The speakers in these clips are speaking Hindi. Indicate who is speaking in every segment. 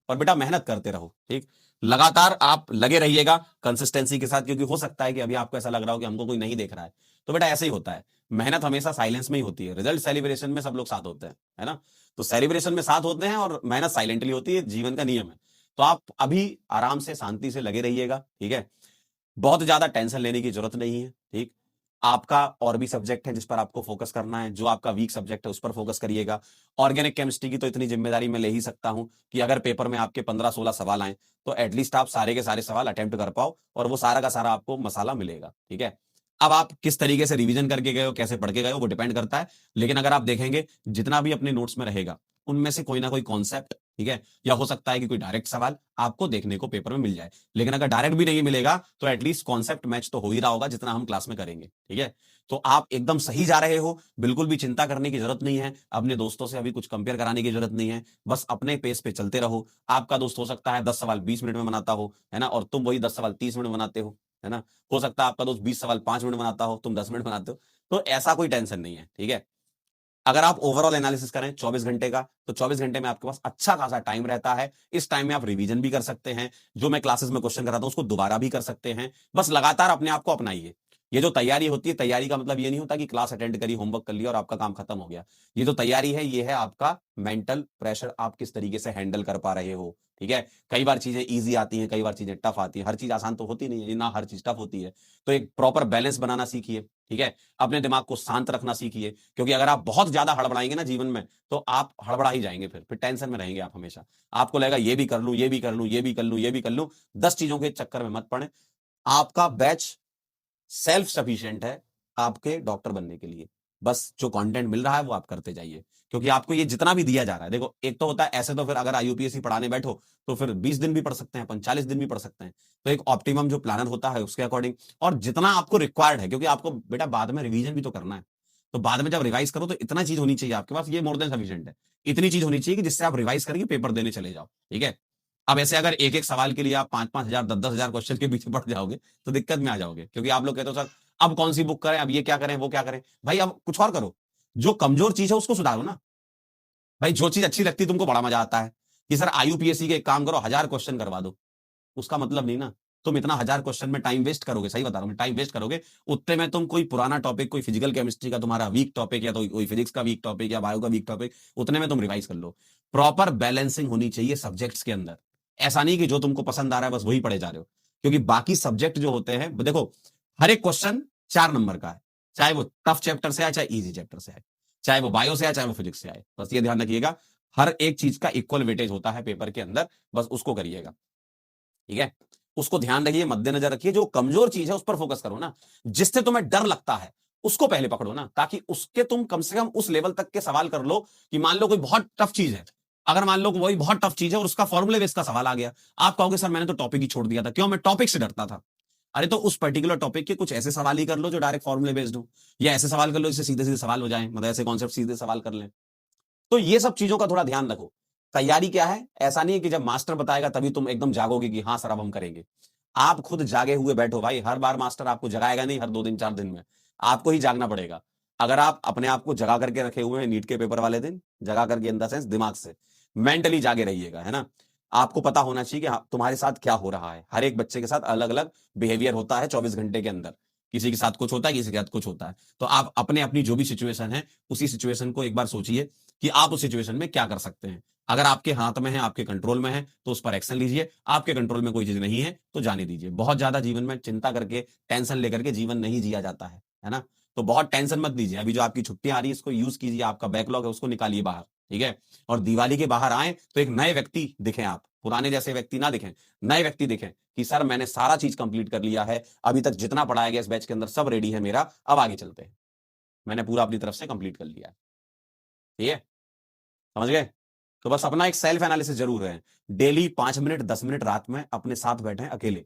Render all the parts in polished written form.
Speaker 1: और बेटा मेहनत करते रहो, ठीक, लगातार आप लगे रहिएगा कंसिस्टेंसी के साथ, क्योंकि हो सकता है कि अभी आपको ऐसा लग रहा हो कि हमको कोई नहीं देख रहा है, तो बेटा ऐसे ही होता है, मेहनत हमेशा साइलेंस में ही होती है, रिजल्ट सेलिब्रेशन में सब लोग साथ होते हैं, है ना, तो सेलिब्रेशन में साथ होते हैं और मेहनत साइलेंटली होती है, जीवन का नियम है। तो आप अभी आराम से शांति से लगे रहिएगा, ठीक है, बहुत ज्यादा टेंशन लेने की जरूरत नहीं है, ठीक, आपका और भी सब्जेक्ट है जिस पर आपको फोकस करना है, जो आपका वीक सब्जेक्ट है उस पर फोकस करिएगा। ऑर्गेनिक केमिस्ट्री की तो इतनी जिम्मेदारी मैं ले ही सकता हूं कि अगर पेपर में आपके 15-16 सवाल आए तो एटलीस्ट आप सारे के सारे सवाल अटेम्प्ट कर पाओ और वो सारा का सारा आपको मसाला मिलेगा, ठीक है। अब आप किस तरीके से रिवीजन करके गए हो, कैसे पढ़ के गए हो, वो डिपेंड करता है, लेकिन अगर आप देखेंगे जितना भी अपने नोट्स में रहेगा उनमें से कोई ना कोई कॉन्सेप्ट, ठीक है, या हो सकता है कि कोई डायरेक्ट सवाल आपको देखने को पेपर में मिल जाए, लेकिन अगर डायरेक्ट भी नहीं मिलेगा तो एटलीस्ट कॉन्सेप्ट मैच तो हो ही रहा होगा जितना हम क्लास में करेंगे, ठीक है। तो आप एकदम सही जा रहे हो, बिल्कुल भी चिंता करने की जरूरत नहीं है, अपने दोस्तों से अभी कुछ कंपेयर कराने की जरूरत नहीं है, बस अपने पेस पे चलते रहो। आपका दोस्त हो सकता है 10 सवाल 20 मिनट में बनाता हो, है ना, और तुम वही 10 सवाल 30 मिनट में बनाते हो ना, हो सकता है आपका दोस्त 20 सवाल 5 मिनट बनाता हो, तुम 10 मिनट बनाते हो, तो ऐसा कोई टेंशन नहीं है, ठीक है। अगर आप ओवरऑल एनालिसिस करें 24 घंटे का, तो 24 घंटे में आपके पास अच्छा खासा टाइम रहता है, इस टाइम में आप रिवीजन भी कर सकते हैं, जो मैं क्लासेस में क्वेश्चन कराता हूं उसको दोबारा भी कर सकते हैं, बस लगातार अपने आप को अपनाइए। ये जो तैयारी होती है, तैयारी का मतलब ये नहीं होता कि क्लास अटेंड करी, होमवर्क कर लिया और आपका काम खत्म हो गया। ये जो तैयारी है, ये है आपका मेंटल प्रेशर, आप किस तरीके से हैंडल कर पा रहे हो, ठीक है। कई बार चीजें ईजी आती हैं, कई बार चीजें टफ आती हैं, हर चीज आसान तो होती नहीं है ना, हर चीज टफ होती है, तो एक प्रॉपर बैलेंस बनाना सीखिए, ठीक है। अपने दिमाग को शांत रखना सीखिए, क्योंकि अगर आप बहुत ज्यादा हड़बड़ाएंगे ना जीवन में, तो आप हड़बड़ा ही जाएंगे, फिर टेंशन में रहेंगे आप हमेशा। आपको लगेगा ये भी कर लूं, ये भी कर लूं, ये भी कर लूं, ये भी कर लूं, 10 चीजों के चक्कर में मत पड़े। आपका बैच सेल्फ सफिशिएंट है आपके डॉक्टर बनने के लिए, बस जो कंटेंट मिल रहा है वो आप करते जाइए, क्योंकि आपको ये जितना भी दिया जा रहा है, देखो एक तो होता है ऐसे, तो फिर अगर आईयूपीएससी पढ़ाने बैठो तो फिर 20 दिन भी पढ़ सकते हैं, 45 दिन भी पढ़ सकते हैं, तो एक ऑप्टिमम जो प्लानर होता है उसके अकॉर्डिंग, और जितना आपको रिक्वायर्ड है, क्योंकि आपको बेटा बाद में रिवीजन भी तो करना है, तो बाद में जब रिवाइज करो तो इतना चीज होनी चाहिए आपके पास, ये मोर देन सफिशिएंट है, इतनी चीज होनी चाहिए कि जिससे आप रिवाइज करके पेपर देने चले जाओ, ठीक है। अब ऐसे अगर एक एक सवाल के लिए आप 5-5 हजार 10-10 हजार क्वेश्चन के पीछे पड़ जाओगे तो दिक्कत में आ जाओगे, क्योंकि आप लोग कहते हो सर अब कौन सी बुक करें, अब ये क्या करें, वो क्या करें, भाई अब कुछ और करो, जो कमजोर चीज है उसको सुधारो ना। भाई जो चीज अच्छी लगती है तुमको, बड़ा मजा आता है कि सर आईयूपीएससी के एक काम करो, 1000 क्वेश्चन करवा दो, उसका मतलब नहीं ना, तुम इतना 1000 क्वेश्चन में टाइम वेस्ट करोगे, सही बता रहा हूं, टाइम वेस्ट करोगे, उतने में तुम कोई पुराना टॉपिक, कोई फिजिकल केमिस्ट्री का तुम्हारा वीक टॉपिक, या तो कोई फिजिक्स का वीक टॉपिक या बायो का वीक टॉपिक, उतने में तुम रिवाइज कर लो। प्रॉपर बैलेंसिंग होनी चाहिए सब्जेक्ट्स के अंदर, ऐसा नहीं कि जो तुमको पसंद आ रहा है बस वही पढ़े जा रहे हो, क्योंकि बाकी सब्जेक्ट जो होते हैं, देखो हर एक क्वेश्चन 4 नंबर का है, चाहे वो टफ चैप्टर से आए चाहे इजी चैप्टर से आए, चाहे वो बायो से आए चाहे वो फिजिक्स से आए, बस ये ध्यान रखिएगा, हर एक चीज का इक्वल वेटेज होता है पेपर के अंदर, बस उसको करिएगा, ठीक है। उसको ध्यान रखिए, मद्देनजर रखिए, जो कमजोर चीज है उस पर फोकस करो ना, जिससे तुम्हें डर लगता है उसको पहले पकड़ो ना, ताकि उसके तुम कम से कम उस लेवल तक के सवाल कर लो कि मान लो कोई बहुत टफ चीज है, अगर मान लो वही बहुत टफ चीज है और उसका फॉर्मूले बेस का सवाल आ गया, आप कहोगे सर मैंने तो टॉपिक ही छोड़ दिया था, क्यों, मैं टॉपिक से डरता था। अरे तो उस पर्टिकुलर टॉपिक के कुछ ऐसे सवाल ही कर लो जो डायरेक्ट फॉर्मूले बेस्ड हो, या ऐसे सवाल कर लो जिससे सीधे सीधे सवाल हो जाए, मतलब ऐसे कॉन्सेप्ट सीधे सवाल कर लें। तो ये सब चीजों का थोड़ा ध्यान रखो। तैयारी क्या है, ऐसा नहीं है कि जब मास्टर बताएगा तभी तुम एकदम जागोगे कि हाँ सर अब हम करेंगे, आप खुद जागे हुए बैठो भाई, हर बार मास्टर आपको जगाएगा नहीं, हर 2 दिन 4 दिन में आपको ही जागना पड़ेगा। अगर आप अपने आप को जगा करके रखे हुए हैं नीट के पेपर वाले दिन, जगा करके इन द सेंस दिमाग से, मेंटली जागे रहिएगा, है ना। आपको पता होना चाहिए कि तुम्हारे साथ क्या हो रहा है, हर एक बच्चे के साथ अलग अलग बिहेवियर होता है 24 घंटे के अंदर, किसी के साथ कुछ होता है, किसी के साथ कुछ होता है, तो आप अपने अपनी जो भी सिचुएशन है उसी सिचुएशन को एक बार सोचिए कि आप उस सिचुएशन में क्या कर सकते हैं। अगर आपके हाथ में है, आपके कंट्रोल में है, तो उस पर एक्शन लीजिए, आपके कंट्रोल में कोई चीज नहीं है तो जाने दीजिए। बहुत ज्यादा जीवन में चिंता करके, टेंशन लेकर के जीवन नहीं जिया जाता है ना। तो बहुत टेंशन मत लीजिए, अभी जो आपकी छुट्टियां आ रही है इसको यूज कीजिए, आपका बैकलॉग है उसको निकालिए बाहर, ठीक है। और दिवाली के बाहर आए तो एक नए व्यक्ति दिखें, आप पुराने जैसे व्यक्ति ना दिखें, नए व्यक्ति दिखें कि सर मैंने सारा चीज कंप्लीट कर लिया है, अभी तक जितना पढ़ाया गया इस बैच के अंदर सब रेडी है मेरा, अब आगे चलते हैं, मैंने पूरा अपनी तरफ से कंप्लीट कर लिया है, ठीक है, समझ गए। तो बस अपना एक सेल्फ एनालिसिस जरूर है, डेली 5 मिनट 10 मिनट रात में अपने साथ बैठे अकेले,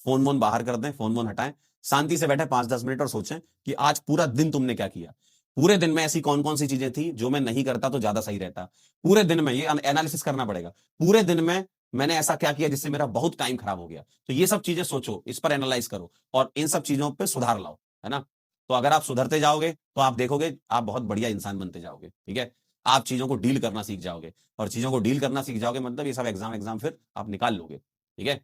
Speaker 1: फोन वोन बाहर कर दें, फोन वोन हटाएं, शांति से बैठे 5-10 मिनट और सोचें कि आज पूरा दिन तुमने क्या किया, पूरे दिन में ऐसी कौन कौन सी चीजें थी जो मैं नहीं करता तो ज्यादा सही रहता, पूरे दिन में ये एनालिसिस करना पड़ेगा, पूरे दिन में मैंने ऐसा क्या किया जिससे मेरा बहुत टाइम खराब हो गया, तो ये सब चीजें सोचो, इस पर एनालाइज करो और इन सब चीजों पे सुधार लाओ, है ना। तो अगर आप सुधरते जाओगे तो आप देखोगे आप बहुत बढ़िया इंसान बनते जाओगे, ठीक है। आप चीजों को डील करना सीख जाओगे, और चीजों को डील करना सीख जाओगे मतलब ये सब एग्जाम फिर आप निकाल लोगे। ठीक है।